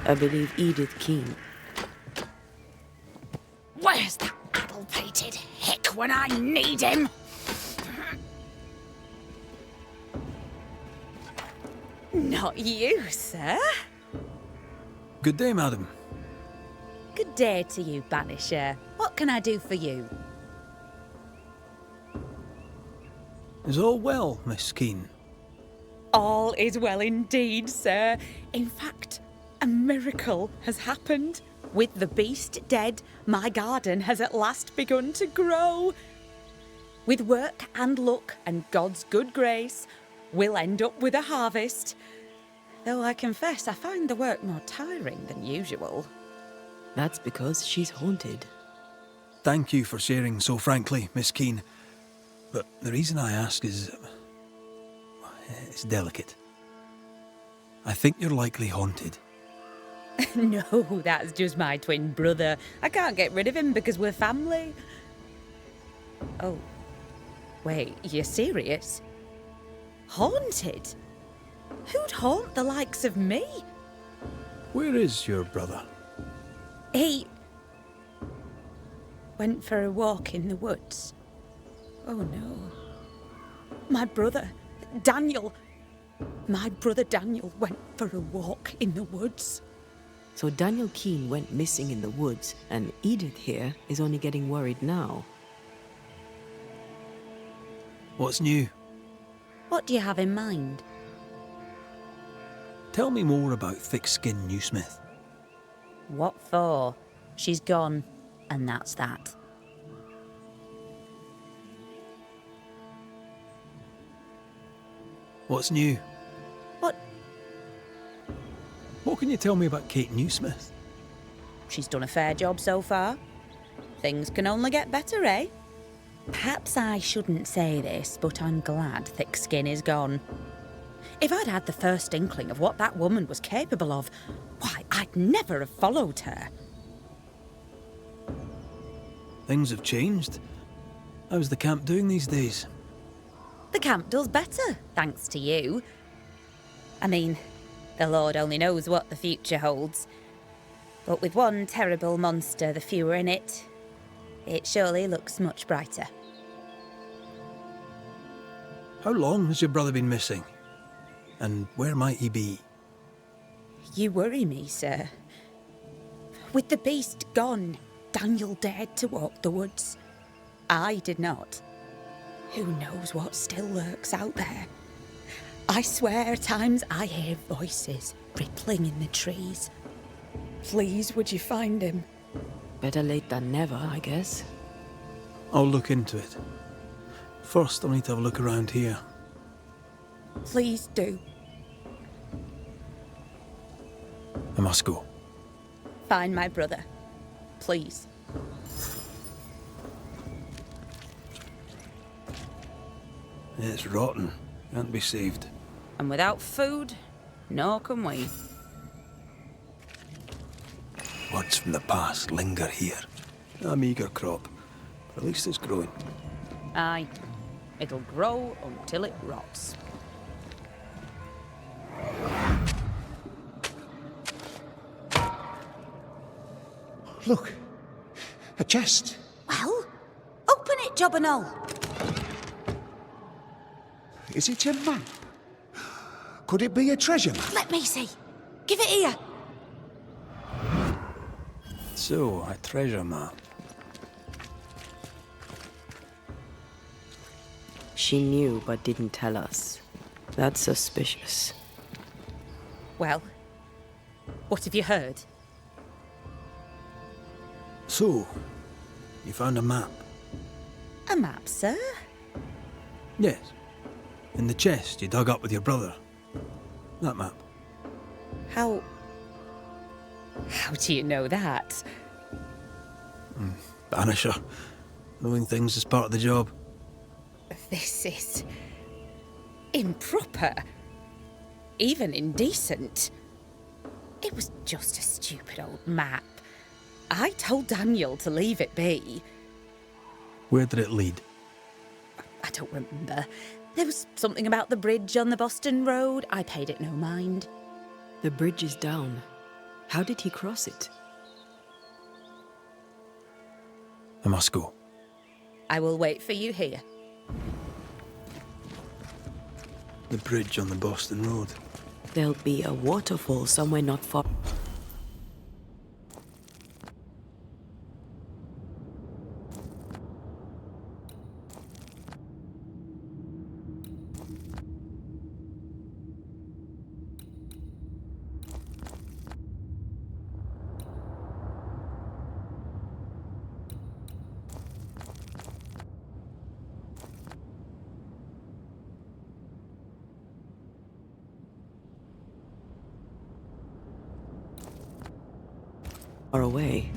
I believe Edith Keene. Where's that addle-pated hick when I need him? Not you, sir. Good day, madam. Good day to you, Banisher. What can I do for you? Is all well, Miss Keene? All is well indeed, sir. In fact, a miracle has happened. With the beast dead, my garden has at last begun to grow. With work and luck and God's good grace, we'll end up with a harvest. Though I confess I find the work more tiring than usual. That's because she's haunted. Thank you for sharing so frankly, Miss Keene. But the reason I ask is... it's delicate. I think you're likely haunted. No, that's just my twin brother. I can't get rid of him because we're family. Oh, wait, you're serious? Haunted? Who'd haunt the likes of me? Where is your brother? He went for a walk in the woods. Oh no. My brother, Daniel. My brother Daniel went for a walk in the woods. So Daniel Keene went missing in the woods, and Edith here is only getting worried now. What's new? What do you have in mind? Tell me more about thick-skinned Newsmith. What for? She's gone, and that's that. What's new? What? What can you tell me about Kate Newsmith? She's done a fair job so far. Things can only get better, eh? Perhaps I shouldn't say this, but I'm glad Thick Skin is gone. If I'd had the first inkling of what that woman was capable of, why, I'd never have followed her. Things have changed. How's the camp doing these days? The camp does better, thanks to you. I mean, the Lord only knows what the future holds. But with one terrible monster the fewer in it, it surely looks much brighter. How long has your brother been missing? And where might he be? You worry me, sir. With the beast gone, Daniel dared to walk the woods. I did not. Who knows what still lurks out there? I swear at times I hear voices rippling in the trees. Please, would you find him? Better late than never, I guess. I'll look into it. First, I'll need to have a look around here. Please do. I must go. Find my brother. Please. It's rotten. Can't be saved. And without food, nor can we. Words from the past linger here. A meagre crop, but at least it's growing. Aye. It'll grow until it rots. Look, a chest. Well, open it, Job and all. Is it a map? Could it be a treasure map? Let me see. Give it here. So, a treasure map. She knew but didn't tell us. That's suspicious. Well, what have you heard? So, you found a map? A map, sir? Yes. In the chest you dug up with your brother. That map. How do you know that? Banisher. Knowing things is part of the job. This is improper. Even indecent. It was just a stupid old map. I told Daniel to leave it be. Where did it lead? I don't remember. There was something about the bridge on the Boston Road. I paid it no mind. The bridge is down. How did he cross it? I must go. I will wait for you here. The bridge on the Boston Road. There'll be a waterfall somewhere not far. Far away.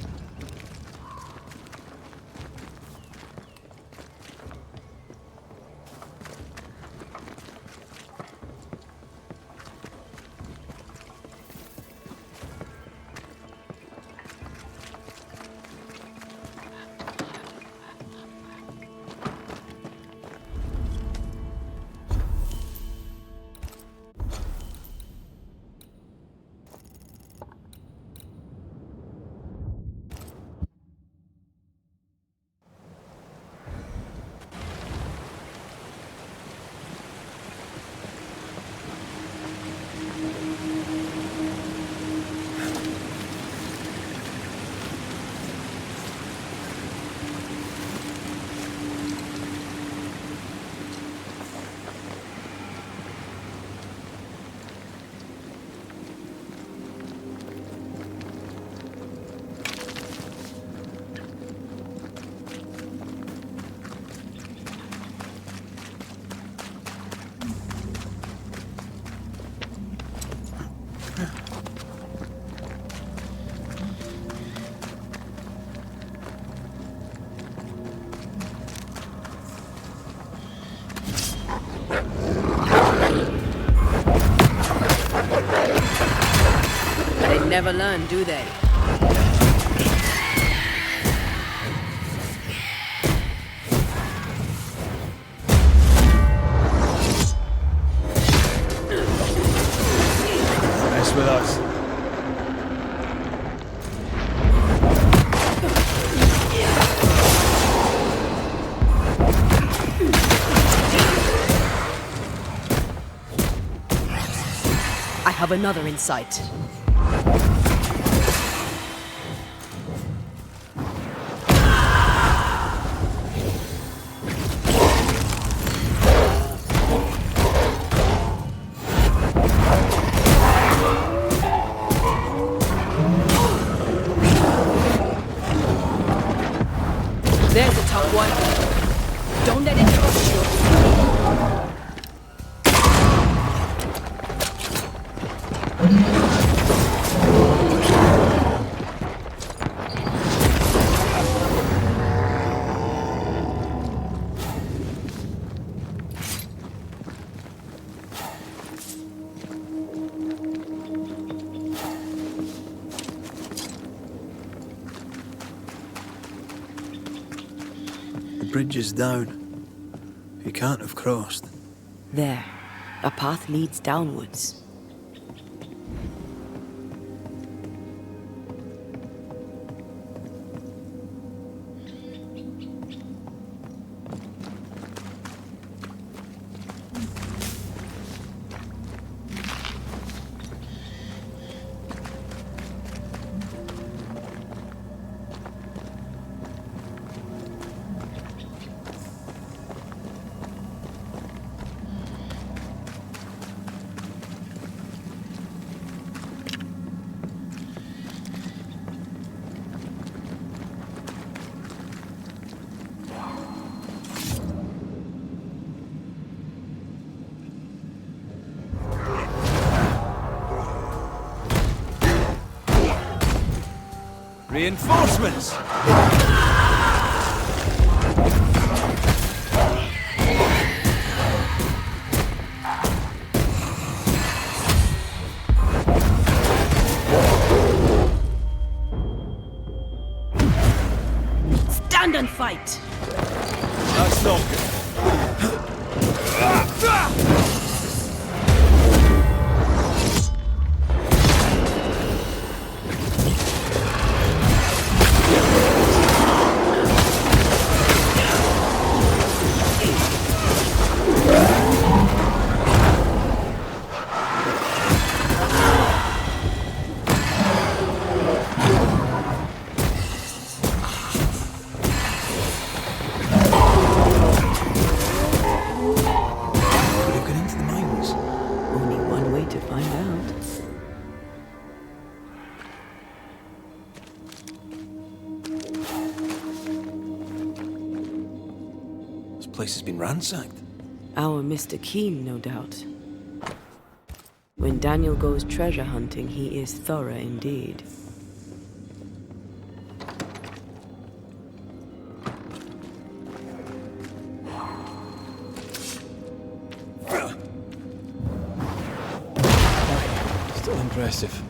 They never learn, do they? Mess with us. I have another in sight. There's a tough one. Don't let it crush you. The bridge is down. You can't have crossed. There. A path leads downwards. Reinforcements! Stand and fight! That's not good. place has been ransacked. Our Mr. Keen, no doubt. When Daniel goes treasure hunting, he is thorough indeed. Still impressive.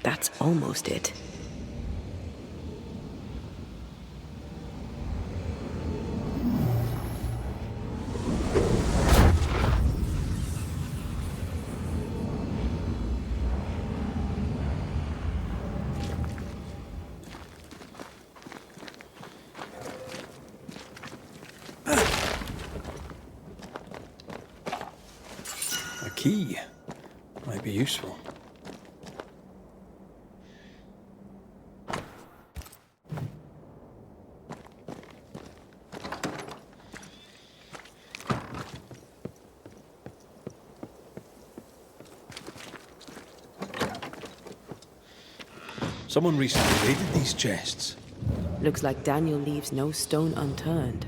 That's almost it. A key might be useful. Someone recently raided these chests. Looks like Daniel leaves no stone unturned.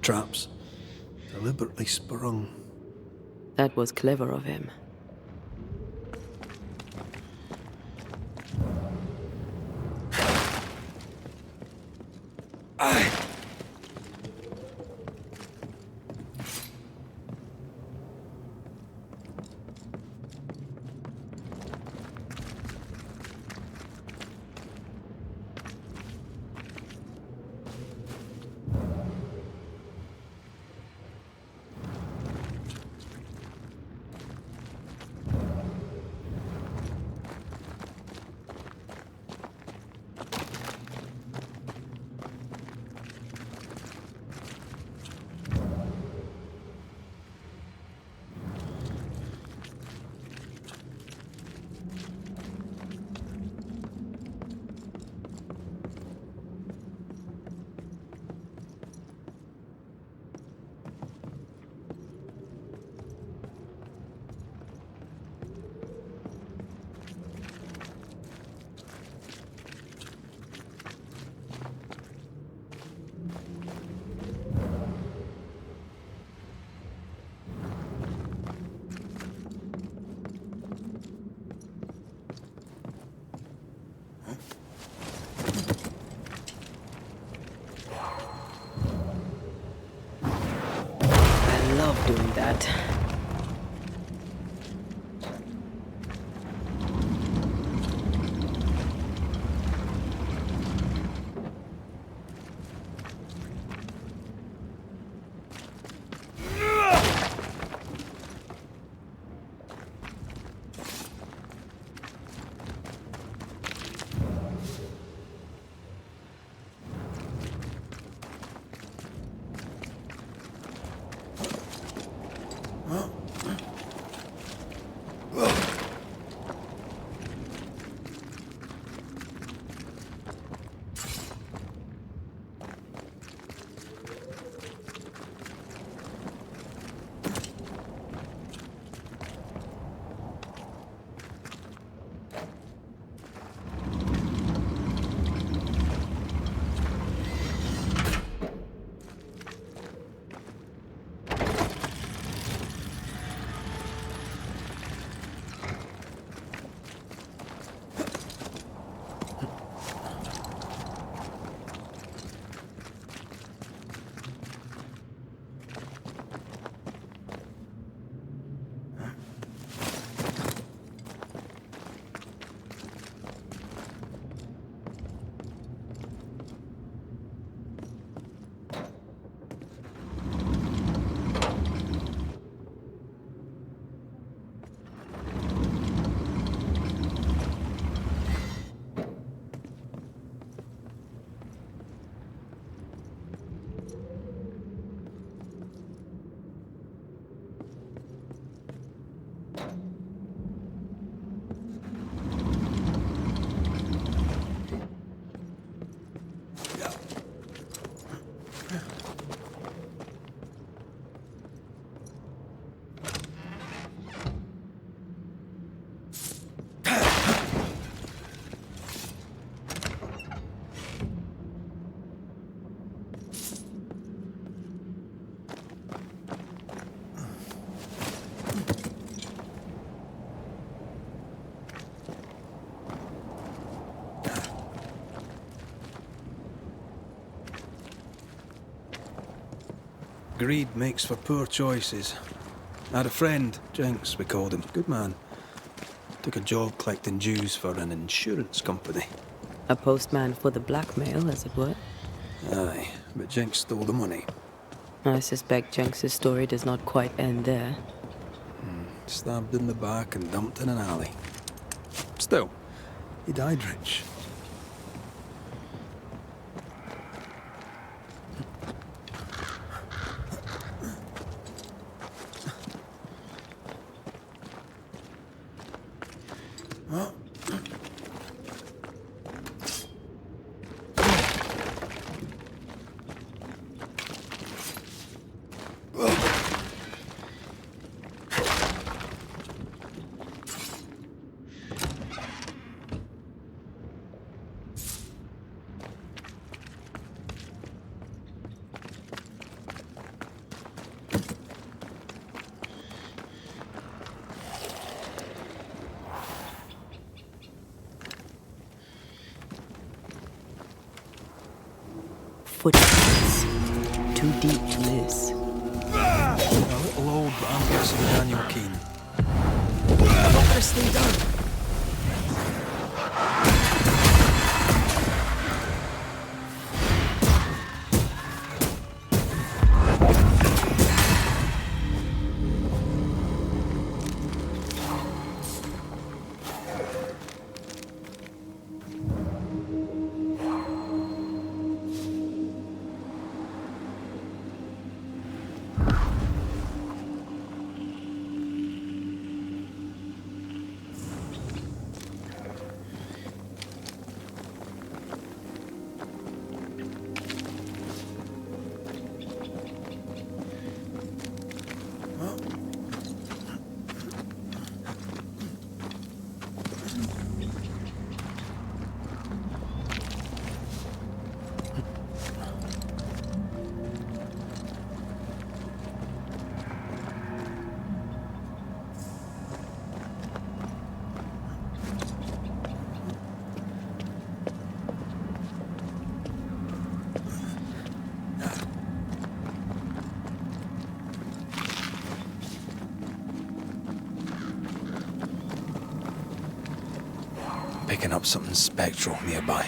Traps. Deliberately sprung. That was clever of him. love doing that. Greed makes for poor choices. I had a friend, Jinx, we called him. Good man. Took a job collecting dues for an insurance company. A postman for the blackmail, as it were. Aye, but Jinx stole the money. I suspect Jenks' story does not quite end there. Stabbed in the back and dumped in an alley. Still, he died rich. Footprints. Too deep to miss. A little old, but I'm guessing Daniel Keen. I'm not gonna stay down. picking up something spectral nearby.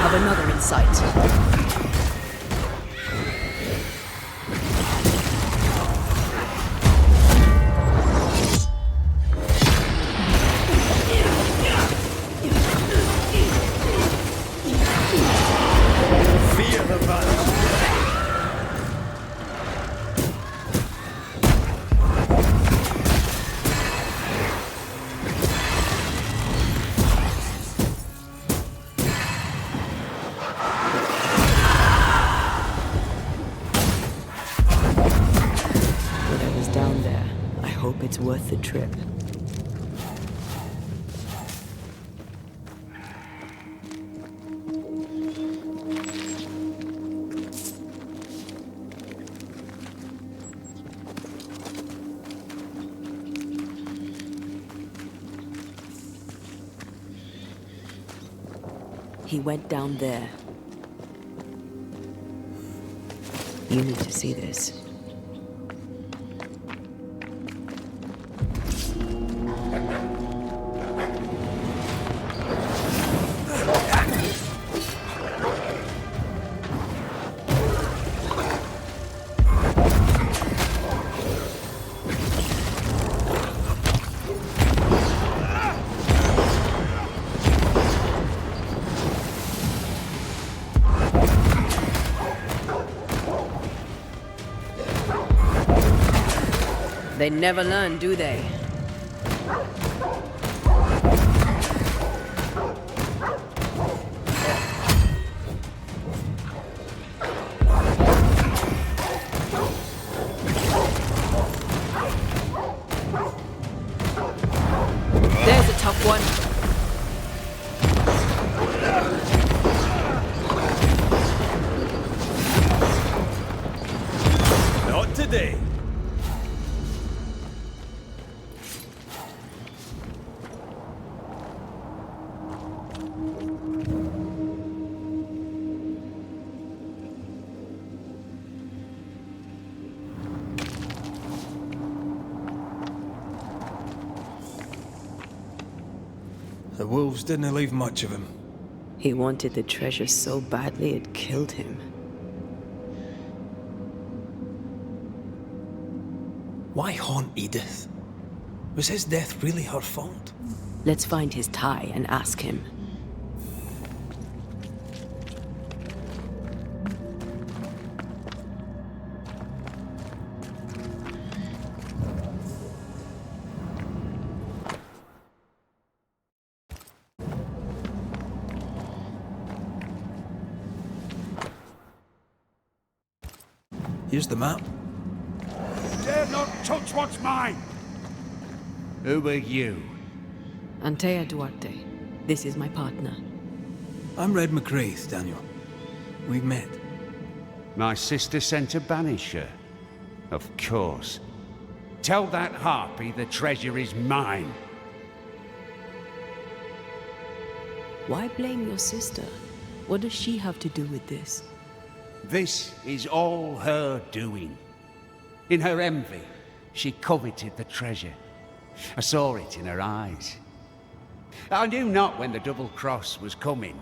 Another in sight. It's worth the trip. He went down there. You need to see this. They never learn, do they? There's a tough one. Not today. The wolves didn't leave much of him. He wanted the treasure so badly it killed him. Why haunt Edith? Was his death really her fault? Let's find his tie and ask him. Here's the map. Dare not touch what's mine! Who are you? Antea Duarte. This is my partner. I'm Red McCraith, Daniel. We've met. My sister sent a Banisher. Of course. Tell that harpy the treasure is mine. Why blame your sister? What does she have to do with this? This is all her doing. In her envy, she coveted the treasure. I saw it in her eyes. I knew not when the double cross was coming,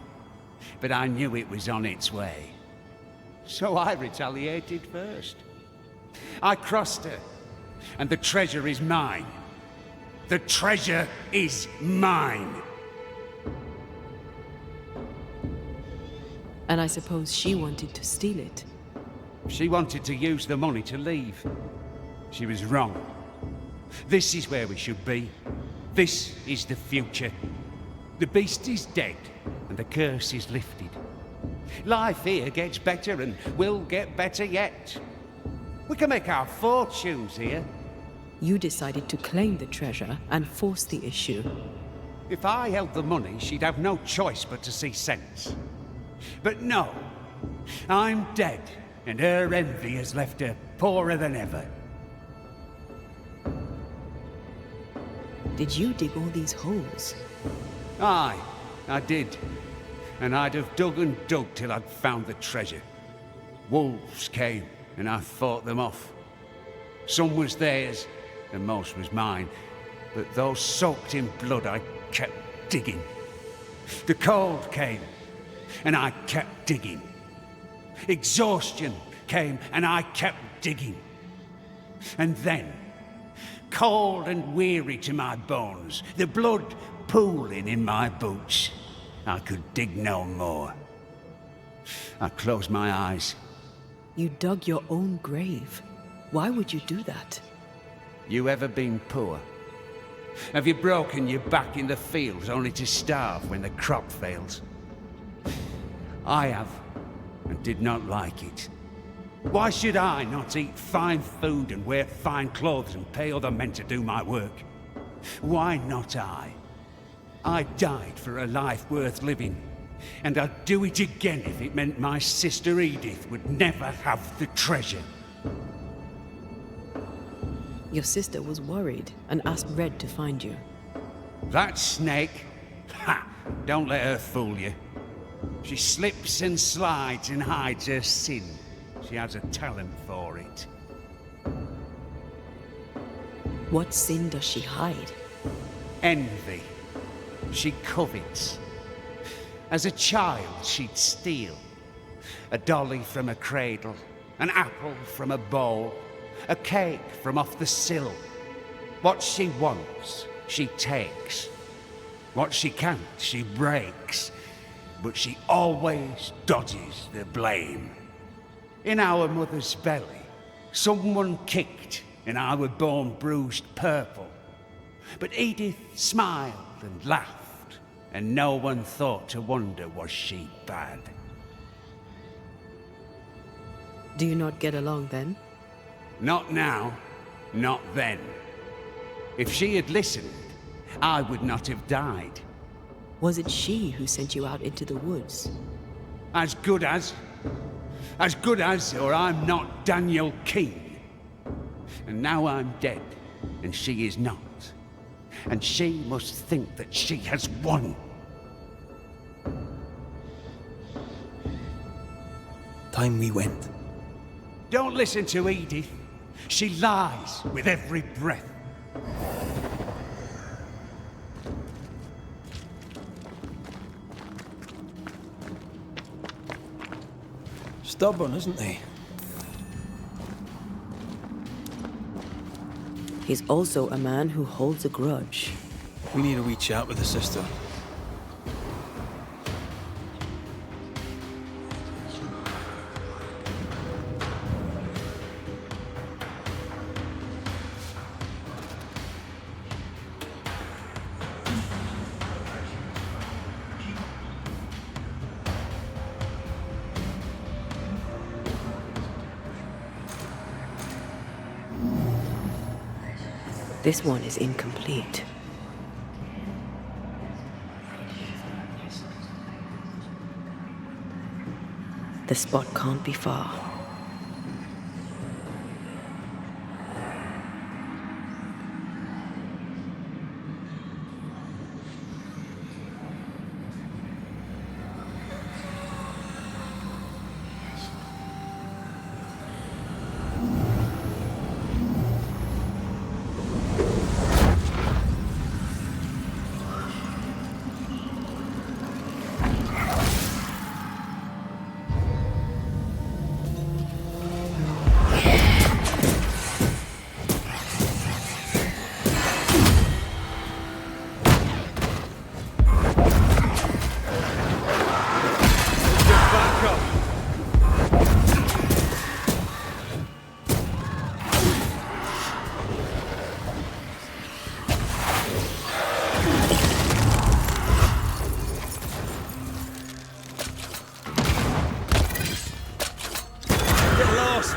but I knew it was on its way. So I retaliated first. I crossed her, and the treasure is mine. The treasure is mine. And I suppose she wanted to steal it. She wanted to use the money to leave. She was wrong. This is where we should be. This is the future. The beast is dead, and the curse is lifted. Life here gets better and will get better yet. We can make our fortunes here. You decided to claim the treasure and force the issue. If I held the money, she'd have no choice but to see sense. But no, I'm dead, and her envy has left her poorer than ever. Did you dig all these holes? Aye, I did. And I'd have dug and dug till I'd found the treasure. Wolves came, and I fought them off. Some was theirs, and most was mine. But those soaked in blood, I kept digging. The cold came, and I kept digging. Exhaustion came, and I kept digging. And then, cold and weary to my bones, the blood pooling in my boots, I could dig no more. I closed my eyes. You dug your own grave. Why would you do that? You ever been poor? Have you broken your back in the fields only to starve when the crop fails? I have, and did not like it. Why should I not eat fine food and wear fine clothes and pay other men to do my work? Why not I? I died for a life worth living, and I'd do it again if it meant my sister Edith would never have the treasure. Your sister was worried and asked Red to find you. That snake? Ha! Don't let her fool you. She slips and slides and hides her sin. She has a talent for it. What sin does she hide? Envy. She covets. As a child, she'd steal. A dolly from a cradle, an apple from a bowl, a cake from off the sill. What she wants, she takes. What she can't, she breaks. But she always dodges the blame. In our mother's belly, someone kicked, and I were born bruised purple. But Edith smiled and laughed, and no one thought to wonder was she bad. Do you not get along then? Not now, not then. If she had listened, I would not have died. Was it she who sent you out into the woods? As good as, or I'm not Daniel King. And now I'm dead, and she is not. And she must think that she has won. Time we went. Don't listen to Edith. She lies with every breath. Stubborn, isn't he? He's also a man who holds a grudge. We need a wee chat with the sister. This one is incomplete. The spot can't be far.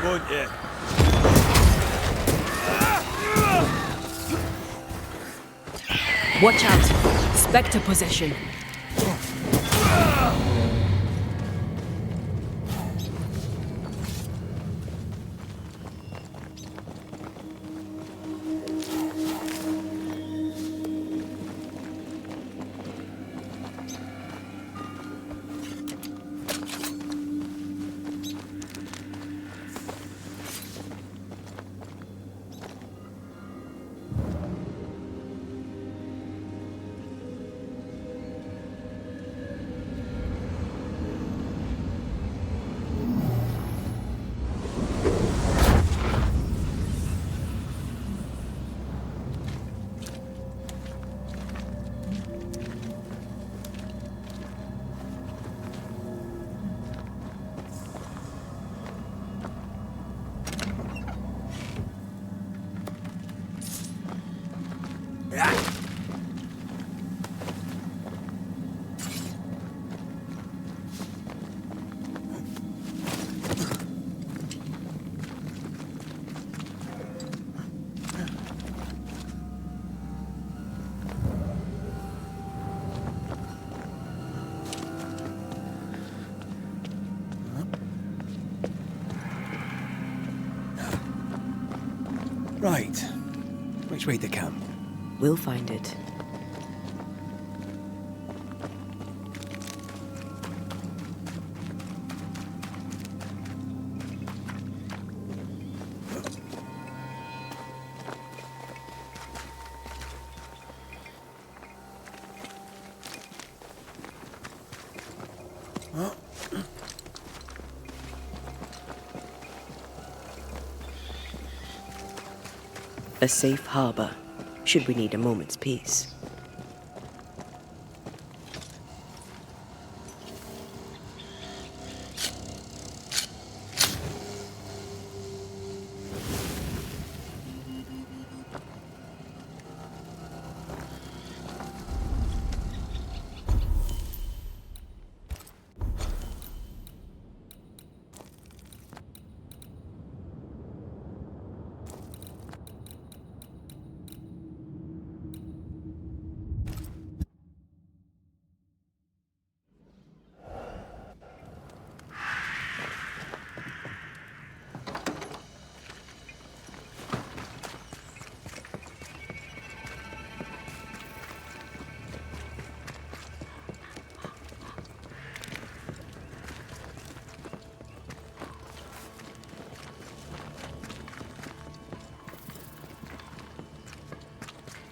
Won't you? Watch out! Spectre possession. Right. Which way to camp? We'll find it. A safe harbor, should we need a moment's peace.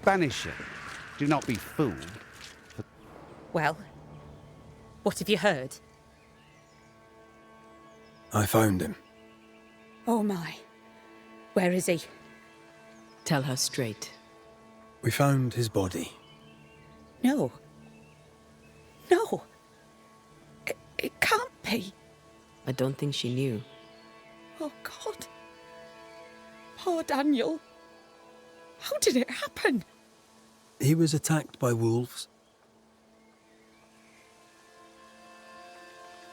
Banisher, do not be fooled. Well, what have you heard? I found him. Oh my. Where is he? Tell her straight. We found his body. No. No. It can't be. I don't think she knew. Oh, God. Poor Daniel. How did it happen? He was attacked by wolves.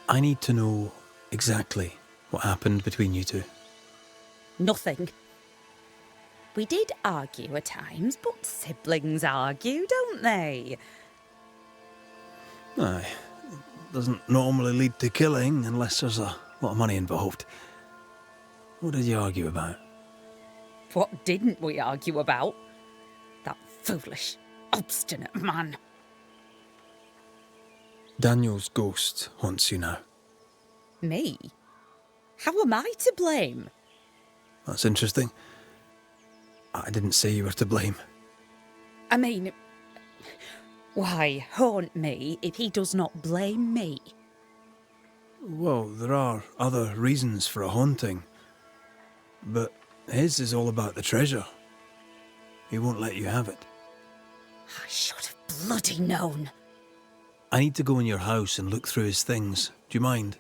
I need to know exactly what happened between you two. Nothing. We did argue at times, but siblings argue, don't they? Aye. Doesn't normally lead to killing unless there's a lot of money involved. What did you argue about? What didn't we argue about? That foolish, obstinate man. Daniel's ghost haunts you now. Me? How am I to blame? That's interesting. I didn't say you were to blame. I mean, why haunt me if he does not blame me? Well, there are other reasons for a haunting. But his is all about the treasure. He won't let you have it. I should have bloody known. I need to go in your house and look through his things. Do you mind?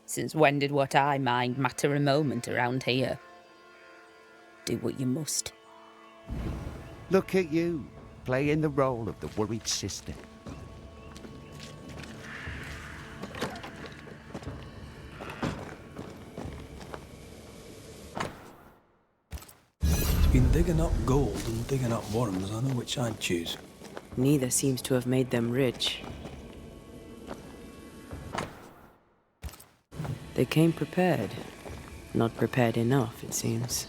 Since when did what I mind matter a moment around here? Do what you must. Look at you, playing the role of the worried sister. Between digging up gold and digging up worms, I know which I'd choose. Neither seems to have made them rich. They came prepared. Not prepared enough, it seems.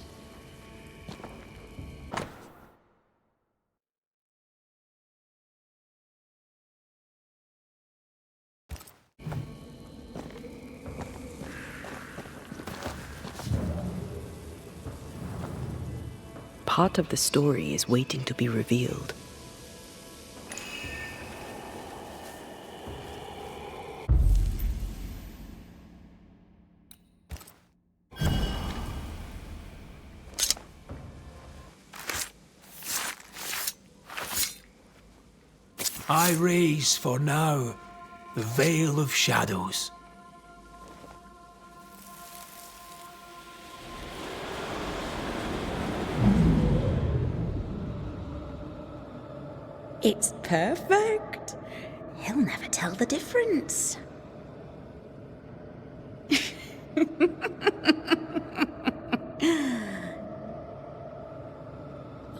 Part of the story is waiting to be revealed. I raise for now the veil of shadows. It's perfect. He'll never tell the difference.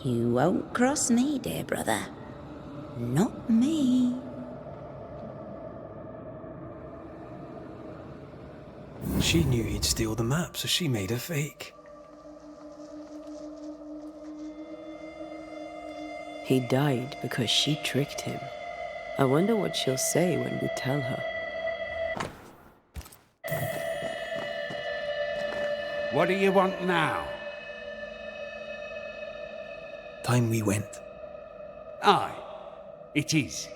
You won't cross me, dear brother. Not me. She knew he'd steal the map, so she made a fake. He died because she tricked him. I wonder what she'll say when we tell her. What do you want now? Time we went. Aye, it is.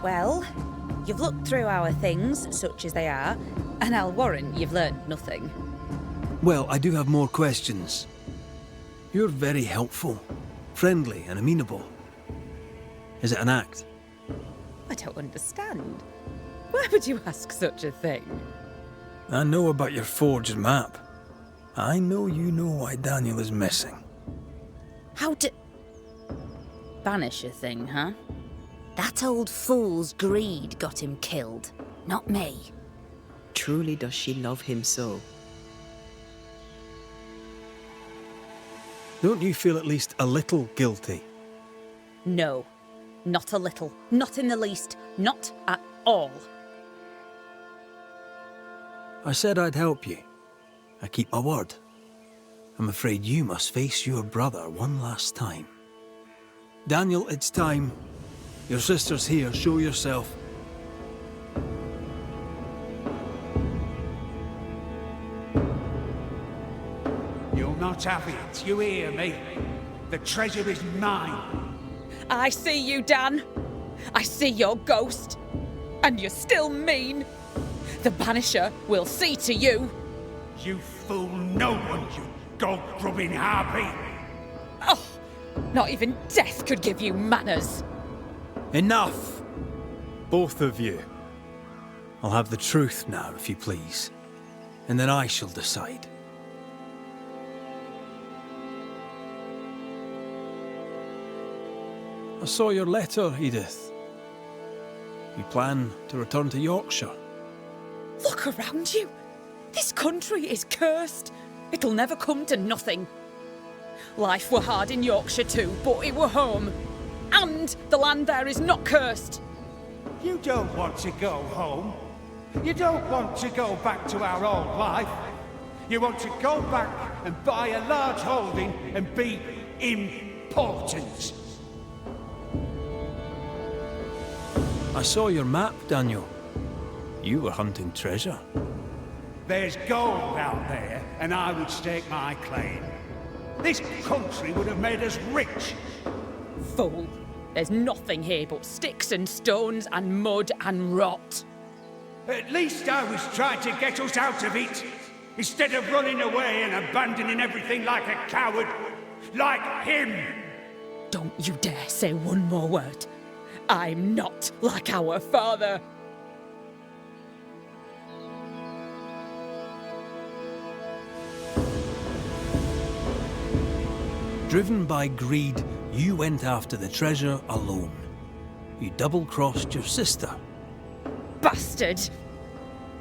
Well, you've looked through our things, such as they are, and I'll warrant you've learned nothing. Well, I do have more questions. You're very helpful, friendly and amenable. Is it an act? I don't understand. Why would you ask such a thing? I know about your forged map. I know you know why Daniel is missing. How do... Banisher thing, huh? That old fool's greed got him killed, not me. Truly does she love him so? Don't you feel at least a little guilty? No, not a little, not in the least, not at all. I said I'd help you. I keep my word. I'm afraid you must face your brother one last time. Daniel, it's time. Your sister's here, show yourself. You'll not have it, you hear me? The treasure is mine. I see you, Dan. I see your ghost. And you're still mean. The Banisher will see to you. You fool no one, you dog-grubbing harpy! Oh, not even death could give you manners. Enough! Both of you. I'll have the truth now, if you please. And then I shall decide. I saw your letter, Edith. You plan to return to Yorkshire. Look around you. This country is cursed. It'll never come to nothing. Life were hard in Yorkshire too, but it were home. And the land there is not cursed. You don't want to go home. You don't want to go back to our old life. You want to go back and buy a large holding and be important. I saw your map, Daniel. You were hunting treasure. There's gold out there, and I would stake my claim. This country would have made us rich. Fool. There's nothing here but sticks and stones and mud and rot. At least I was trying to get us out of it, instead of running away and abandoning everything like a coward, like him. Don't you dare say one more word. I'm not like our father. Driven by greed, you went after the treasure alone. You double-crossed your sister. Bastard!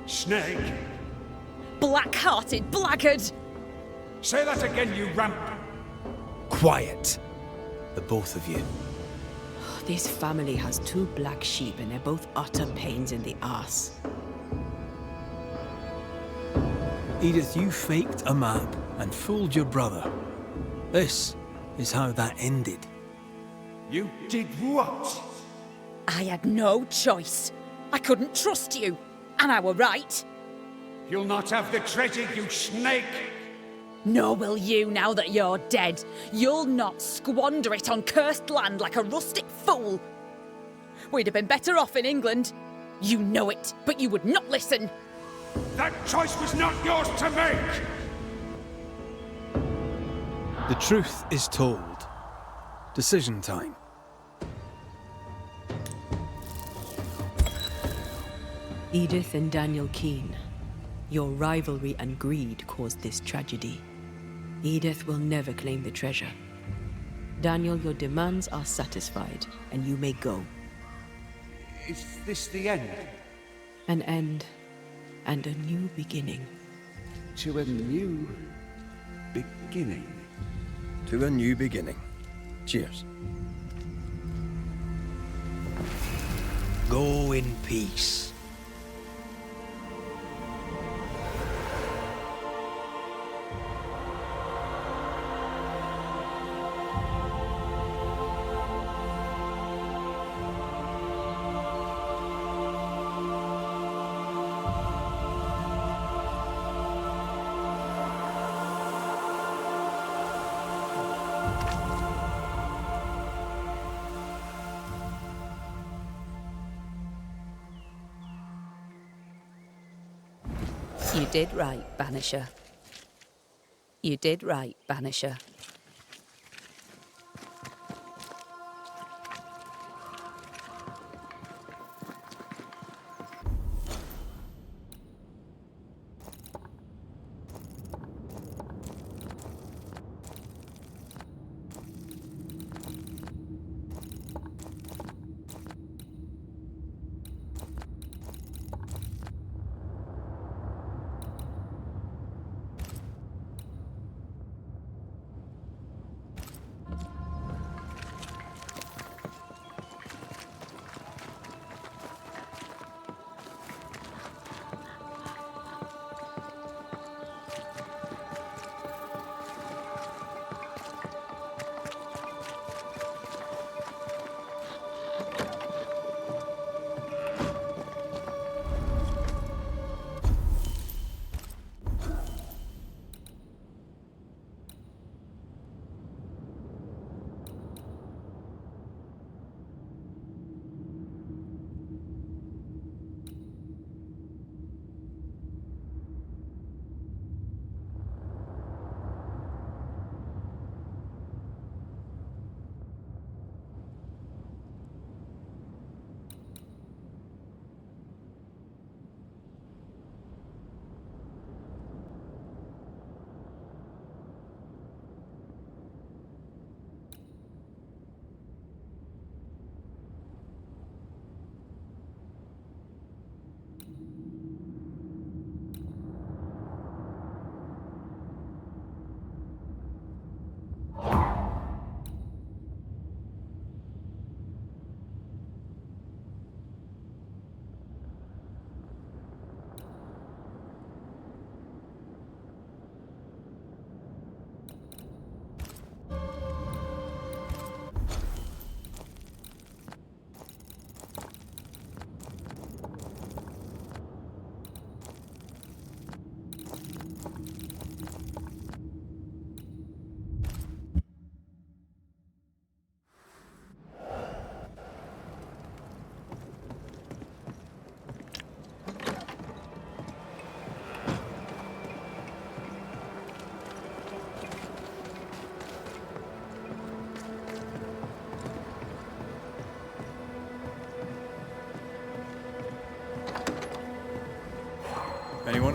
Snake. Black-hearted blackguard! Say that again, you ramp. Quiet, the both of you. This family has 2 black sheep and they're both utter pains in the arse. Edith, you faked a map and fooled your brother. This is how that ended. You did what? I had no choice. I couldn't trust you, and I were right. You'll not have the treasure, you snake! Nor will you now that you're dead. You'll not squander it on cursed land like a rustic fool. We'd have been better off in England. You know it, but you would not listen. That choice was not yours to make! The truth is told. Decision time. Edith and Daniel Keene, your rivalry and greed caused this tragedy. Edith will never claim the treasure. Daniel, your demands are satisfied, and you may go. Is this the end? An end, and a new beginning. To a new beginning. To a new beginning. Cheers. Go in peace. You did right, Banisher. You did right, Banisher.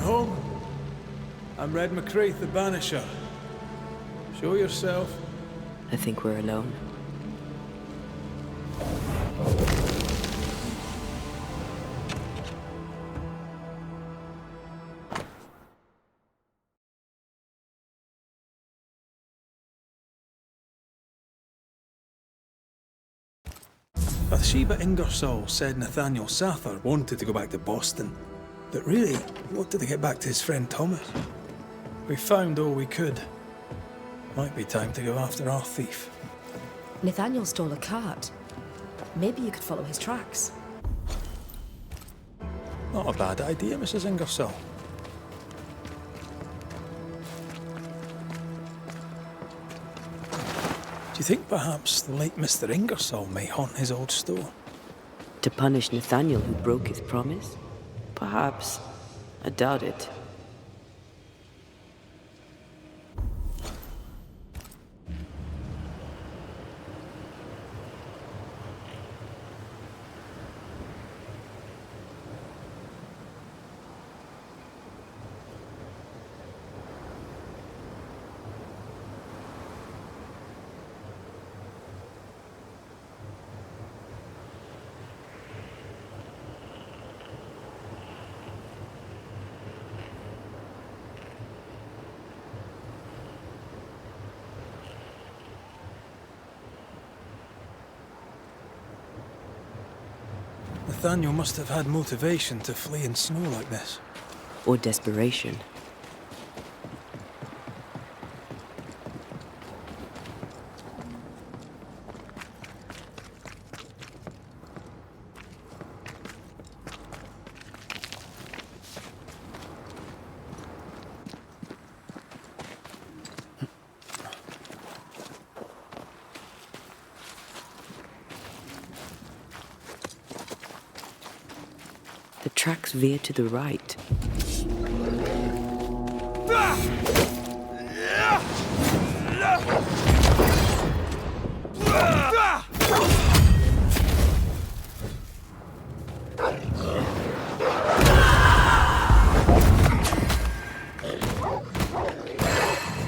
home. I'm Red McCraith, the Banisher. Show yourself. I think we're alone. Bathsheba Ingersoll said Nathaniel Sather wanted to go back to Boston, but really wanted to get back to his friend Thomas. We found all we could. Might be time to go after our thief. Nathaniel stole a cart. Maybe you could follow his tracks. Not a bad idea, Mrs. Ingersoll. Do you think perhaps the late Mr. Ingersoll may haunt his old store? To punish Nathaniel who broke his promise? Perhaps. I doubt it. Nathaniel must have had motivation to flee in snow like this. Or desperation. The tracks veer to the right.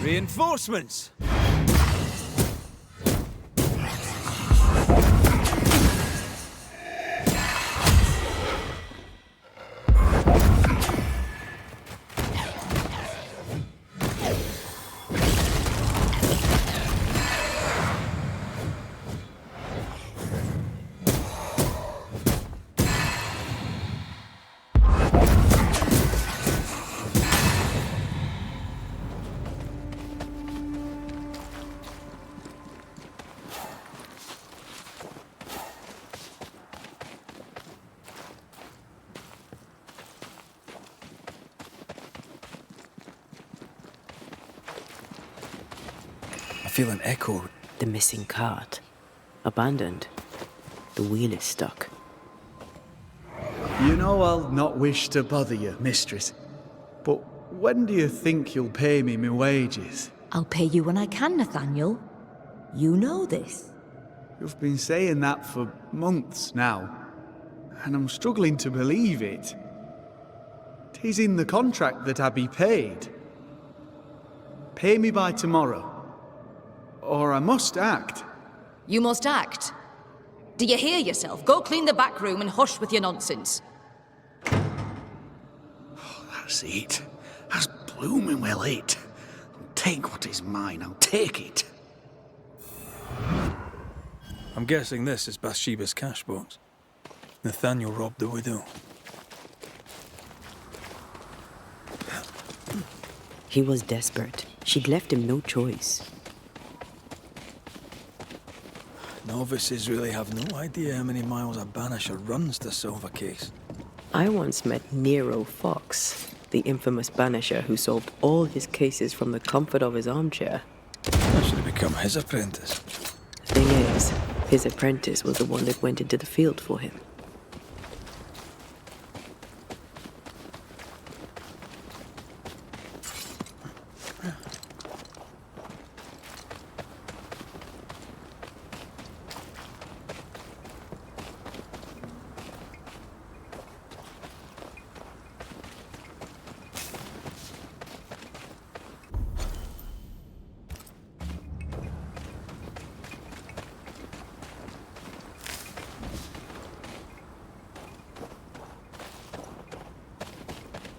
Reinforcements! I feel an echo. The missing cart. Abandoned. The wheel is stuck. You know I'll not wish to bother you, mistress. But when do you think you'll pay me my wages? I'll pay you when I can, Nathaniel. You know this. You've been saying that for months now, and I'm struggling to believe it. 'Tis in the contract that I be paid. Pay me by tomorrow, or I must act. You must act. Do you hear yourself? Go clean the back room and hush with your nonsense. That's it. That's blooming well it. I'll take what is mine, I'll take it. I'm guessing this is Bathsheba's cash box. Nathaniel robbed the widow. He was desperate. She'd left him no choice. Novices really have no idea how many miles a Banisher runs to solve a case. I once met Nero Fox, the infamous Banisher who solved all his cases from the comfort of his armchair. I should have become his apprentice. The thing is, his apprentice was the one that went into the field for him.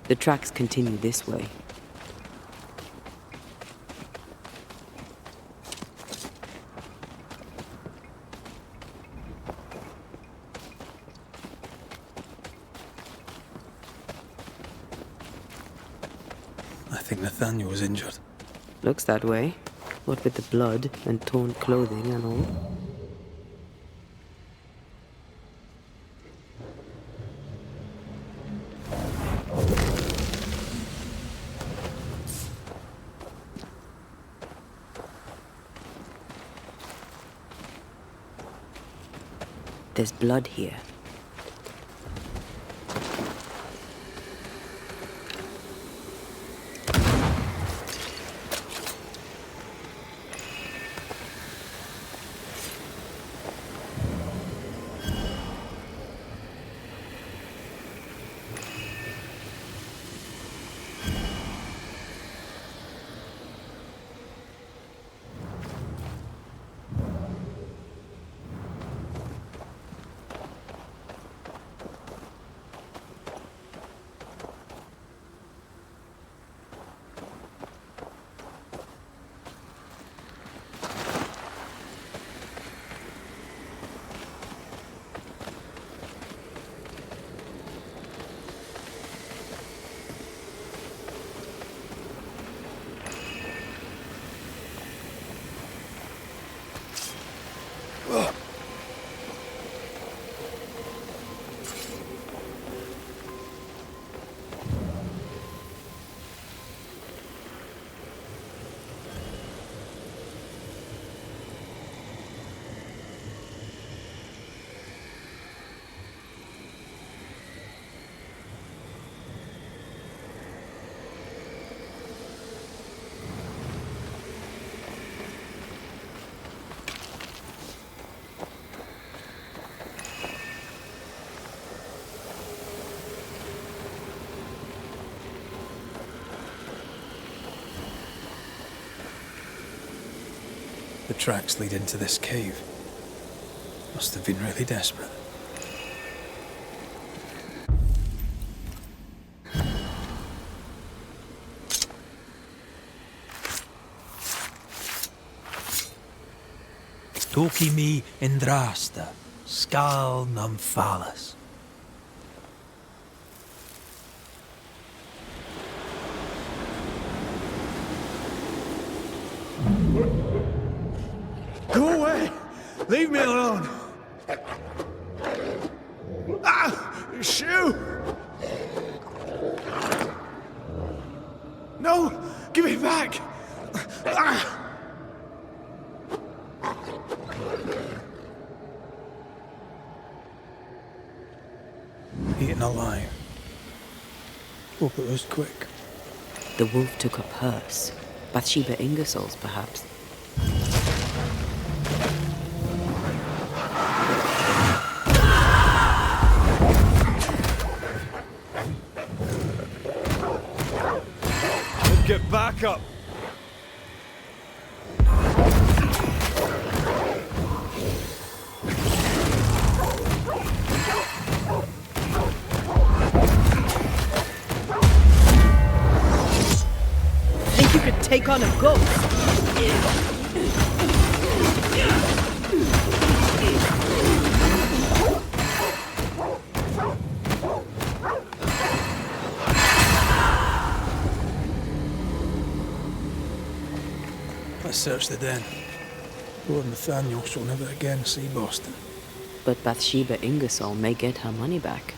The tracks continue this way. I think Nathaniel was injured. Looks that way. What with the blood and torn clothing and all. There's blood here. The tracks lead into this cave. Must have been really desperate. Toki mi indrasta, skal nymphalis. Go away! Leave me alone! Ah! Shoe! No! Give it back! Ah! Eaten alive. Hope it was quick. The wolf took up hers. Bathsheba Ingersoll's, perhaps. Get back up! Think you could take on a ghost? Let's search the den. Lord Nathaniel shall never again see Boston. But Bathsheba Ingersoll may get her money back.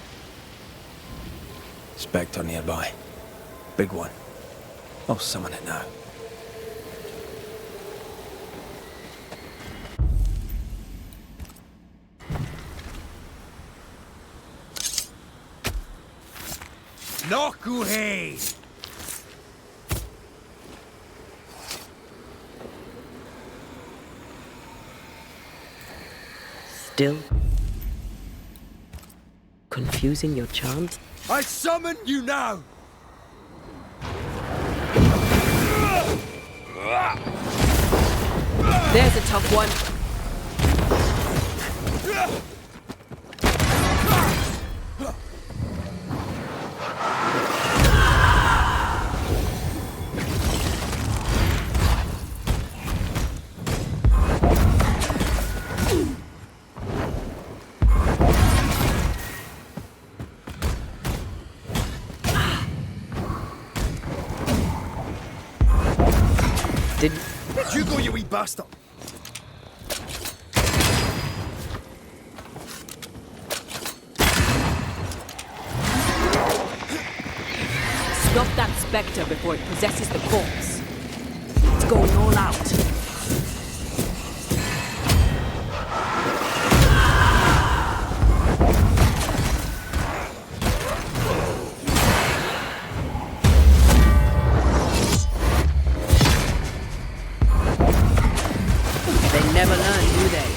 Spectre nearby. Big one. I'll summon it now. Nokuhei! Still confusing your chant? I summon you now! There's a tough one. Did... You go, you wee bastard! Stop that spectre before it possesses the corpse. It's going all out. They never learn, do they?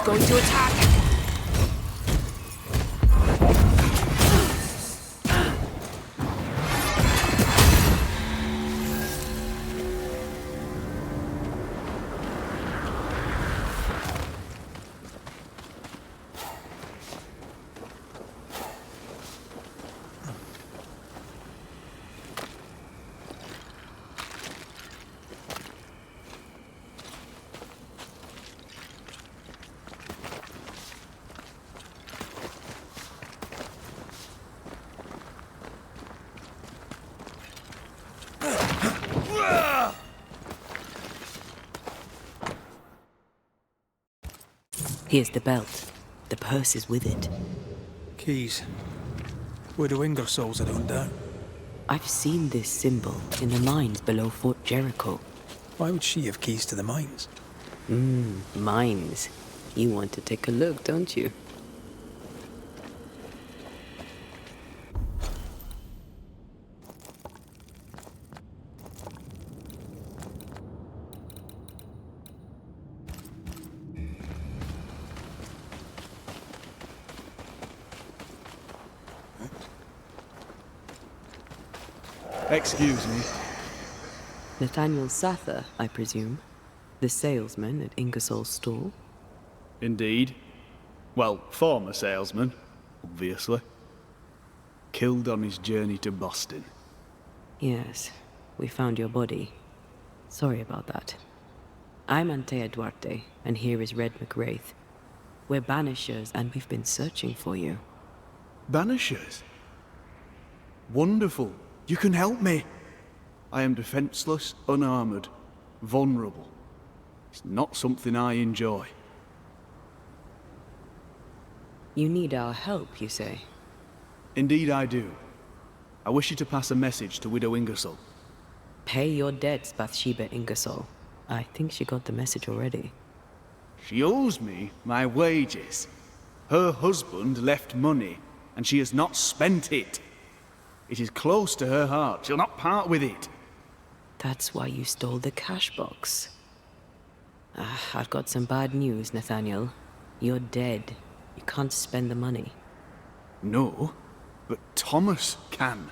Going to attack! Here's the belt. The purse is with it. Keys. Widow Ingersoll's, I don't doubt. I've seen this symbol in the mines below Fort Jericho. Why would she have keys to the mines? Mines. You want to take a look, don't you? Excuse me. Nathaniel Sather, I presume. The salesman at Ingersoll's stall. Indeed. Well, former salesman, obviously. Killed on his journey to Boston. Yes, we found your body. Sorry about that. I'm Antea Duarte, and here is Red McWraith. We're Banishers, and we've been searching for you. Banishers? Wonderful. You can help me. I am defenseless, unarmored, vulnerable. It's not something I enjoy. You need our help, you say? Indeed I do. I wish you to pass a message to Widow Ingersoll. Pay your debts, Bathsheba Ingersoll. I think she got the message already. She owes me my wages. Her husband left money, and she has not spent it. It is close to her heart. She'll not part with it. That's why you stole the cash box. I've got some bad news, Nathaniel. You're dead. You can't spend the money. No, but Thomas can.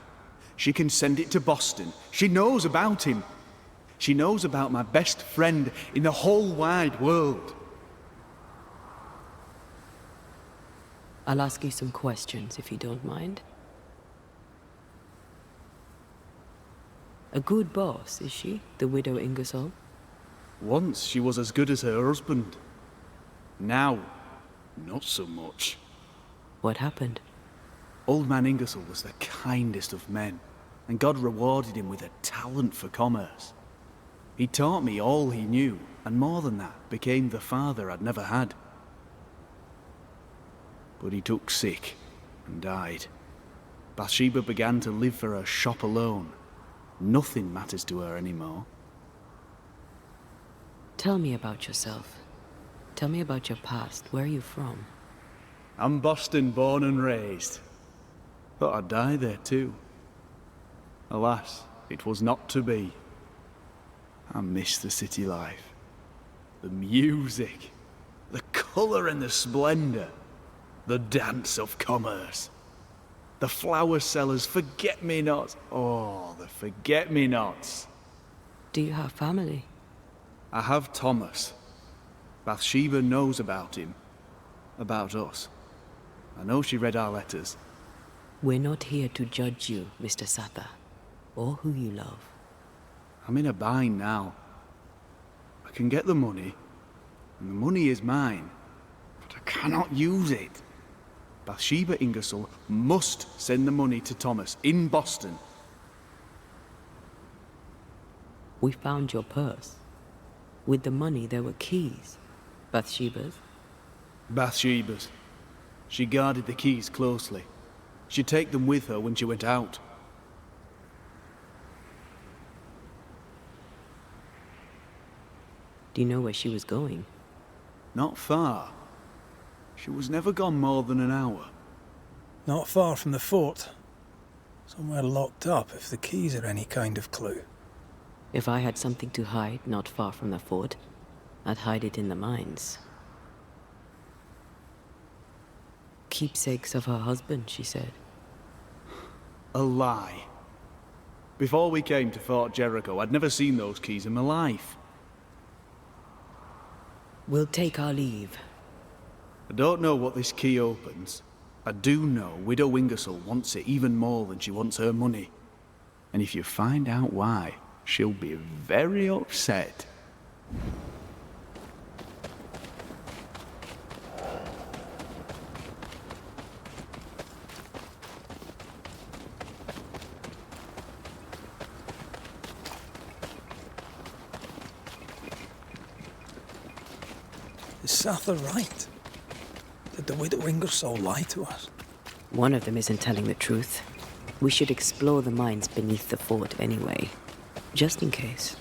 She can send it to Boston. She knows about him. She knows about my best friend in the whole wide world. I'll ask you some questions, if you don't mind. A good boss, is she, the Widow Ingersoll? Once she was as good as her husband. Now, not so much. What happened? Old man Ingersoll was the kindest of men, and God rewarded him with a talent for commerce. He taught me all he knew, and more than that, became the father I'd never had. But he took sick and died. Bathsheba began to live for her shop alone. Nothing matters to her anymore. Tell me about yourself. Tell me about your past. Where are you from? I'm Boston born and raised. Thought I'd die there too. Alas, it was not to be. I miss the city life. The music. The colour and the splendour. The dance of commerce. The flower sellers, forget-me-nots. Oh, the forget-me-nots. Do you have family? I have Thomas. Bathsheba knows about him. About us. I know she read our letters. We're not here to judge you, Mr. Sather, or who you love. I'm in a bind now. I can get the money, and the money is mine. But I cannot use it. Bathsheba Ingersoll must send the money to Thomas in Boston. We found your purse. With the money, there were keys. Bathsheba's? Bathsheba's. She guarded the keys closely. She'd take them with her when she went out. Do you know where she was going? Not far. She was never gone more than an hour. Not far from the fort. Somewhere locked up, if the keys are any kind of clue. If I had something to hide not far from the fort, I'd hide it in the mines. Keepsakes of her husband, she said. A lie. Before we came to Fort Jericho, I'd never seen those keys in my life. We'll take our leave. I don't know what this key opens. I do know Widow Ingersoll wants it even more than she wants her money. And if you find out why, she'll be very upset. Is Sather right? Did the Widow Ingersoll lie to us? One of them isn't telling the truth. We should explore the mines beneath the fort anyway, just in case.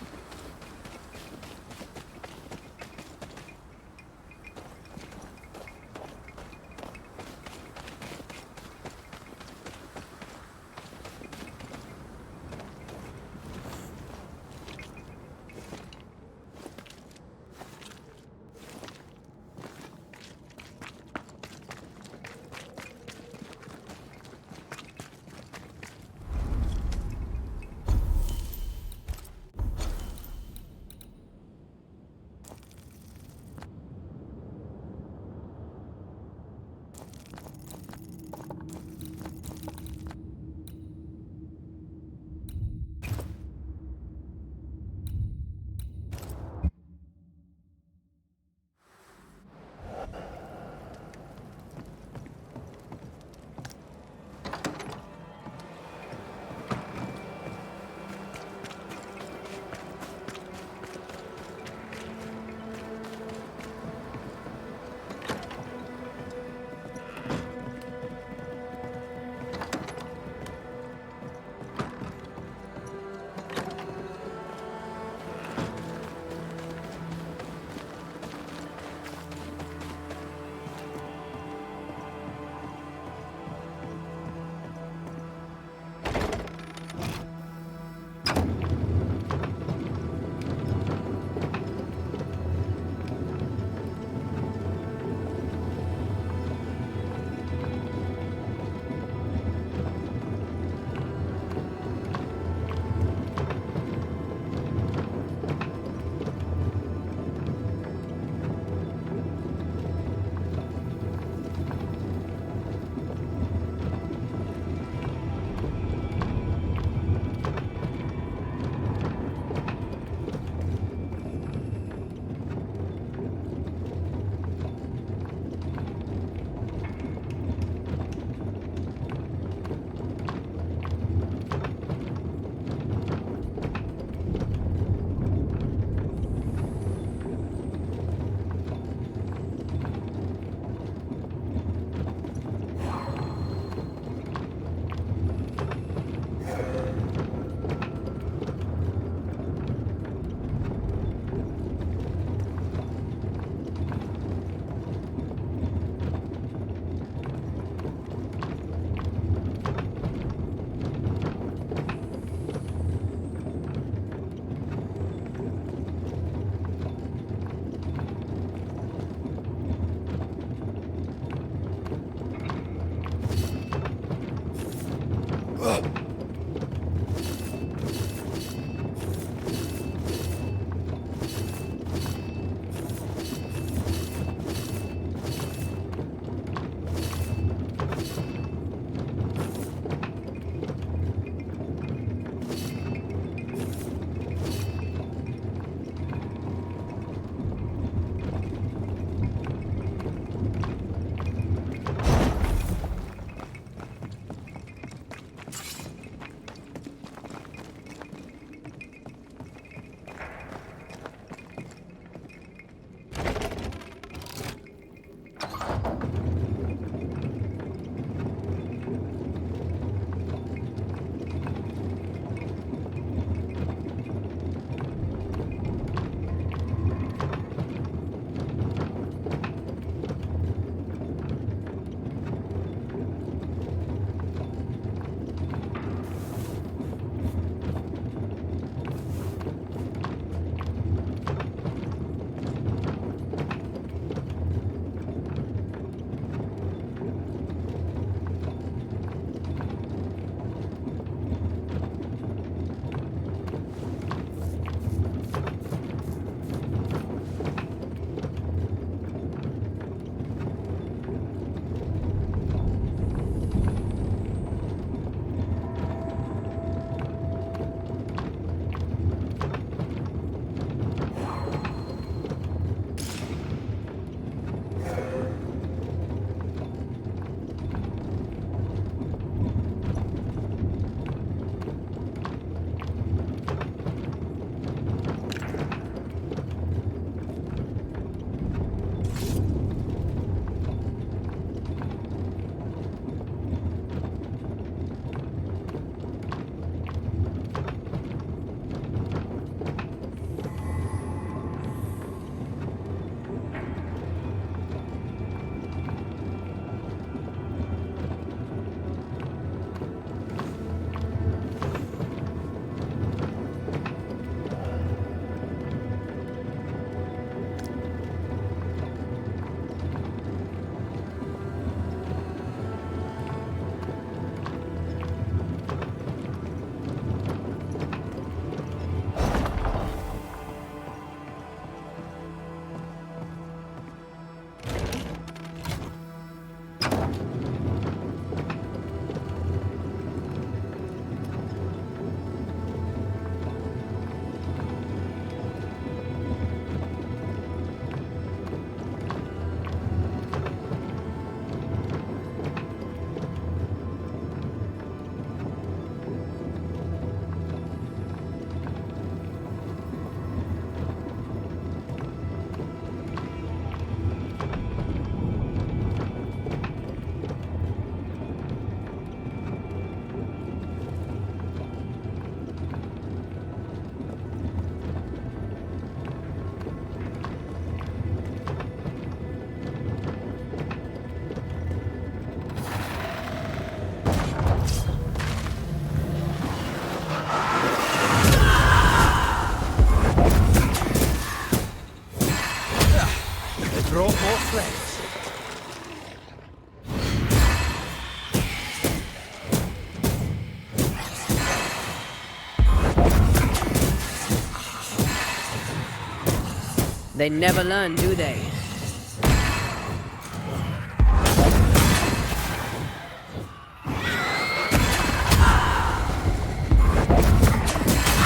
They never learn, do they?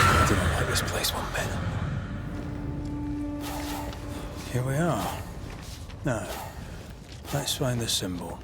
I didn't like this place one bit. Here we are. Now, let's find the symbol.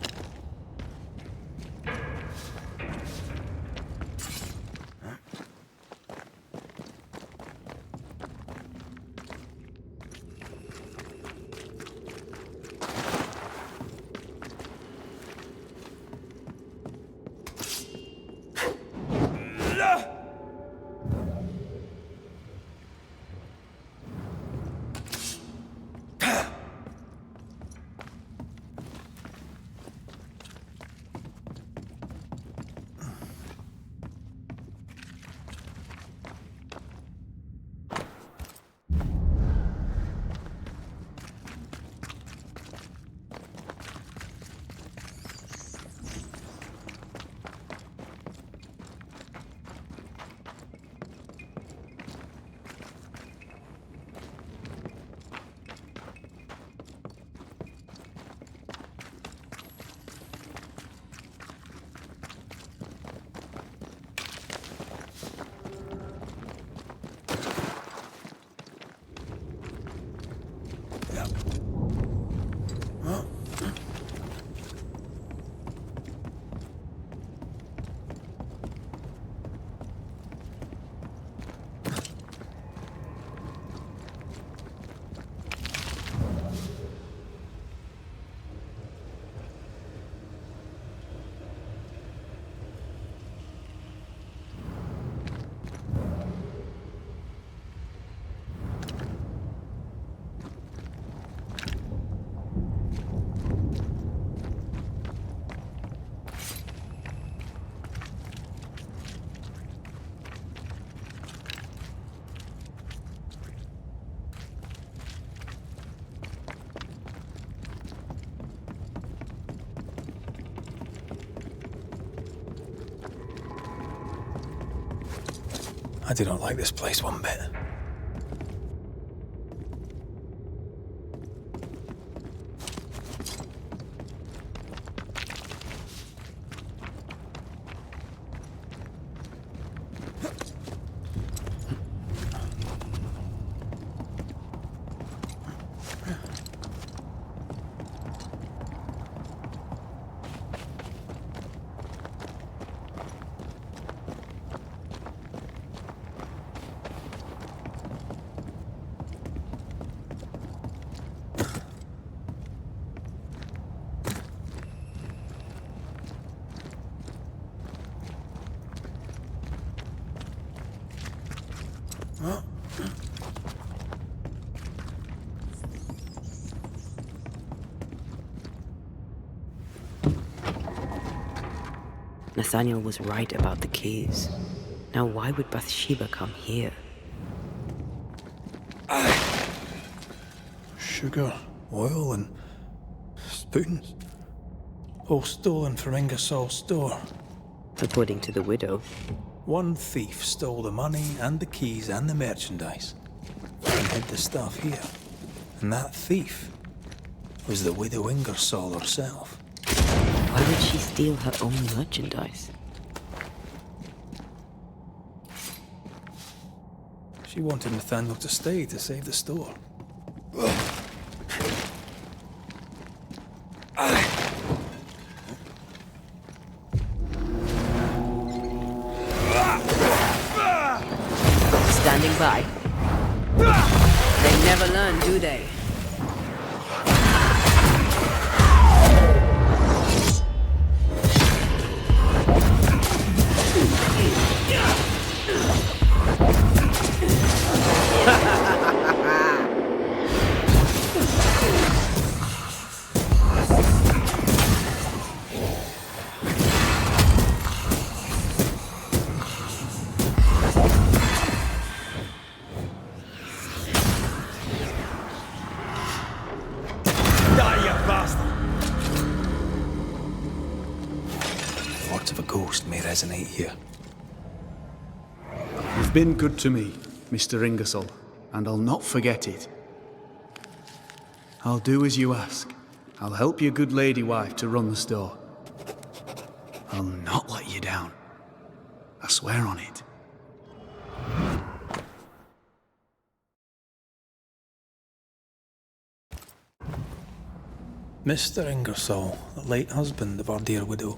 I do not like this place one bit. Nathaniel was right about the keys. Now why would Bathsheba come here? Sugar, oil, and spoons. All stolen from Ingersoll's store. According to the widow. One thief stole the money and the keys and the merchandise and hid the stuff here. And that thief was the widow Ingersoll herself. Why would she steal her own merchandise? She wanted Nathaniel to stay to save the store. Standing by. They never learn, do they? Resonate here. You've been good to me, Mr. Ingersoll, and I'll not forget it. I'll do as you ask. I'll help your good lady wife to run the store. I'll not let you down. I swear on it. Mr. Ingersoll, the late husband of our dear widow.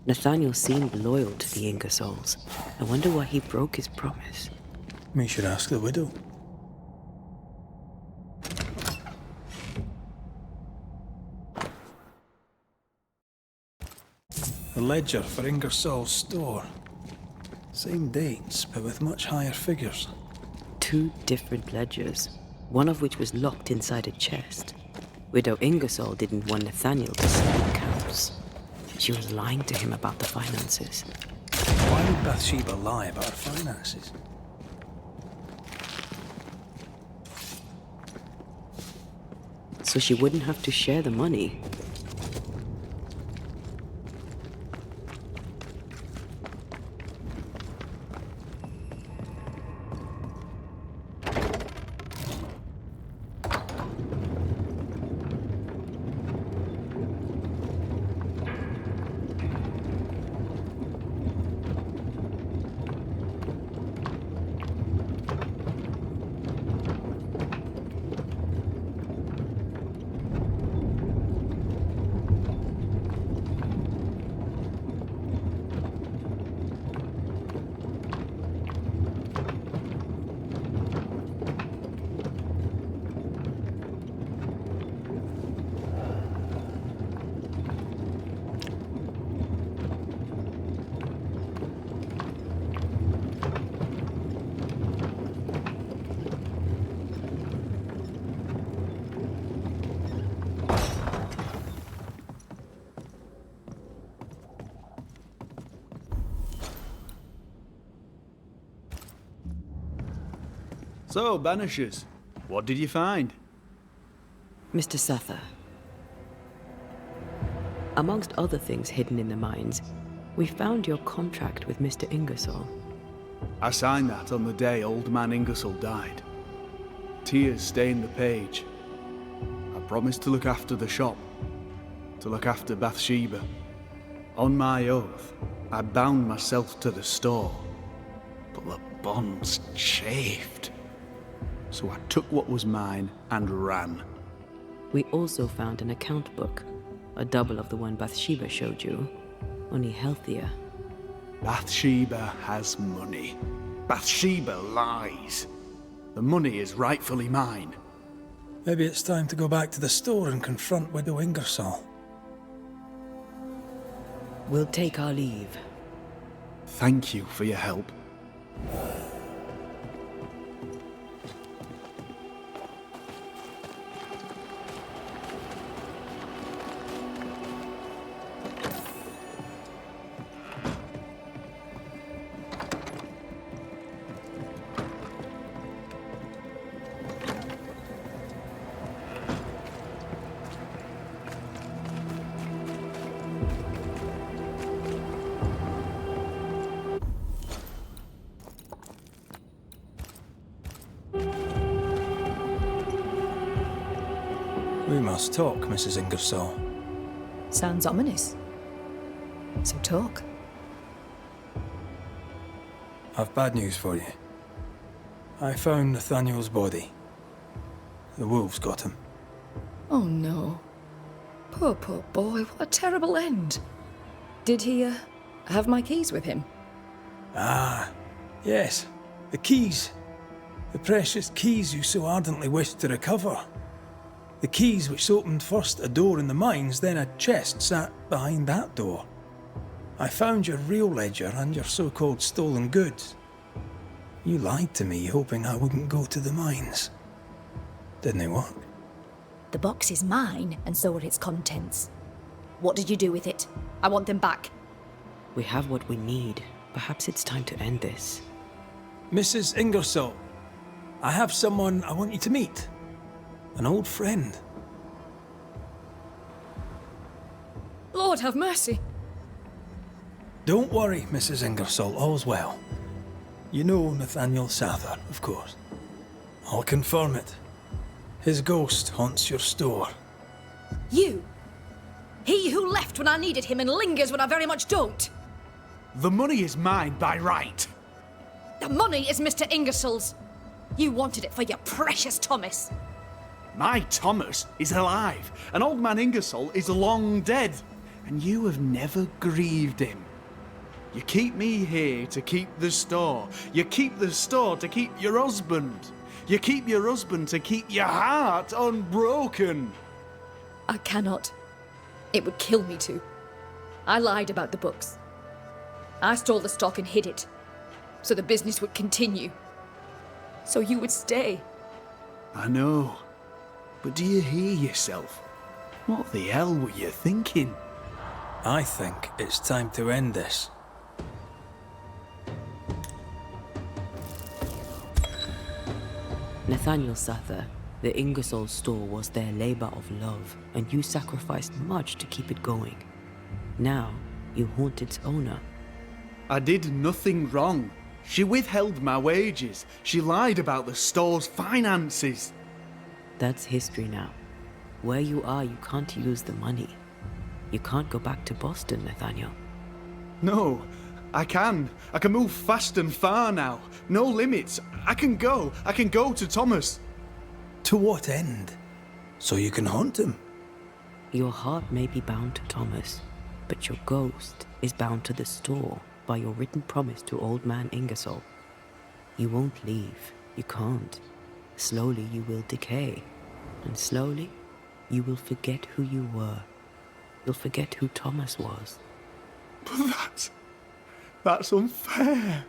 Nathaniel seemed loyal to the Ingersolls. I wonder why he broke his promise. We should ask the widow. The ledger for Ingersoll's store. Same dates, but with much higher figures. 2 different ledgers, one of which was locked inside a chest. Widow Ingersoll didn't want Nathaniel to see the accounts. She was lying to him about the finances. Why would Bathsheba lie about her finances? So she wouldn't have to share the money. So, Banishers, what did you find? Mr. Sather, amongst other things hidden in the mines, we found your contract with Mr. Ingersoll. I signed that on the day old man Ingersoll died. Tears stained the page. I promised to look after the shop, to look after Bathsheba. On my oath, I bound myself to the store, but the bonds chafed. So I took what was mine and ran. We also found an account book, a double of the one Bathsheba showed you, only healthier. Bathsheba has money. Bathsheba lies. The money is rightfully mine. Maybe it's time to go back to the store and confront Widow Ingersoll. We'll take our leave. Thank you for your help. We must talk, Mrs. Ingersoll. Sounds ominous. So talk. I've bad news for you. I found Nathaniel's body. The wolves got him. Oh no. Poor boy, what a terrible end. Did he, have my keys with him? Ah, yes. The keys. The precious keys you so ardently wished to recover. The keys which opened first a door in the mines, then a chest sat behind that door. I found your real ledger and your so-called stolen goods. You lied to me, hoping I wouldn't go to the mines. Didn't it work? The box is mine, and so are its contents. What did you do with it? I want them back. We have what we need. Perhaps it's time to end this. Mrs. Ingersoll, I have someone I want you to meet. An old friend. Lord have mercy. Don't worry, Mrs. Ingersoll, all's well. You know Nathaniel Sather, of course. I'll confirm it. His ghost haunts your store. You! He who left when I needed him and lingers when I very much don't! The money is mine by right. The money is Mr. Ingersoll's. You wanted it for your precious Thomas. My Thomas is alive, and old man Ingersoll is long dead, and you have never grieved him. You keep me here to keep the store. You keep the store to keep your husband. You keep your husband to keep your heart unbroken. I cannot. It would kill me to. I lied about the books. I stole the stock and hid it, so the business would continue. So you would stay. I know. But do you hear yourself? What the hell were you thinking? I think it's time to end this. Nathaniel Sather, the Ingersoll store was their labor of love, and you sacrificed much to keep it going. Now, you haunt its owner. I did nothing wrong. She withheld my wages. She lied about the store's finances. That's history now. Where you are, you can't use the money. You can't go back to Boston, Nathaniel. No, I can. I can move fast and far now. No limits. I can go. I can go to Thomas. To what end? So you can haunt him? Your heart may be bound to Thomas, but your ghost is bound to the store by your written promise to old man Ingersoll. You won't leave. You can't. Slowly you will decay, and slowly you will forget who you were. You'll forget who Thomas was. But that's unfair.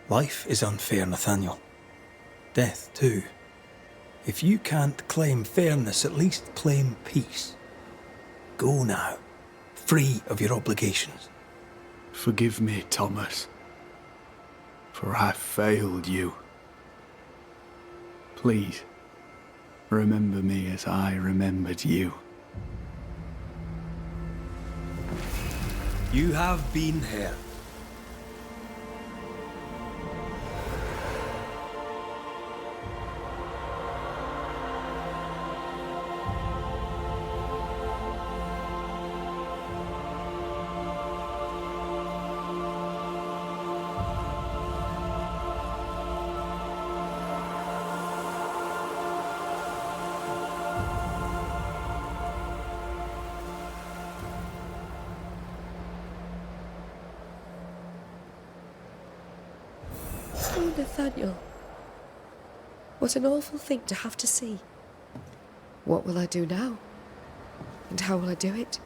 Life is unfair, Nathaniel. Death, too. If you can't claim fairness, at least claim peace. Go now, free of your obligations. Forgive me, Thomas, for I failed you. Please, remember me as I remembered you. You have been here. Oh, Nathaniel. What an awful thing to have to see. What will I do now? And how will I do it?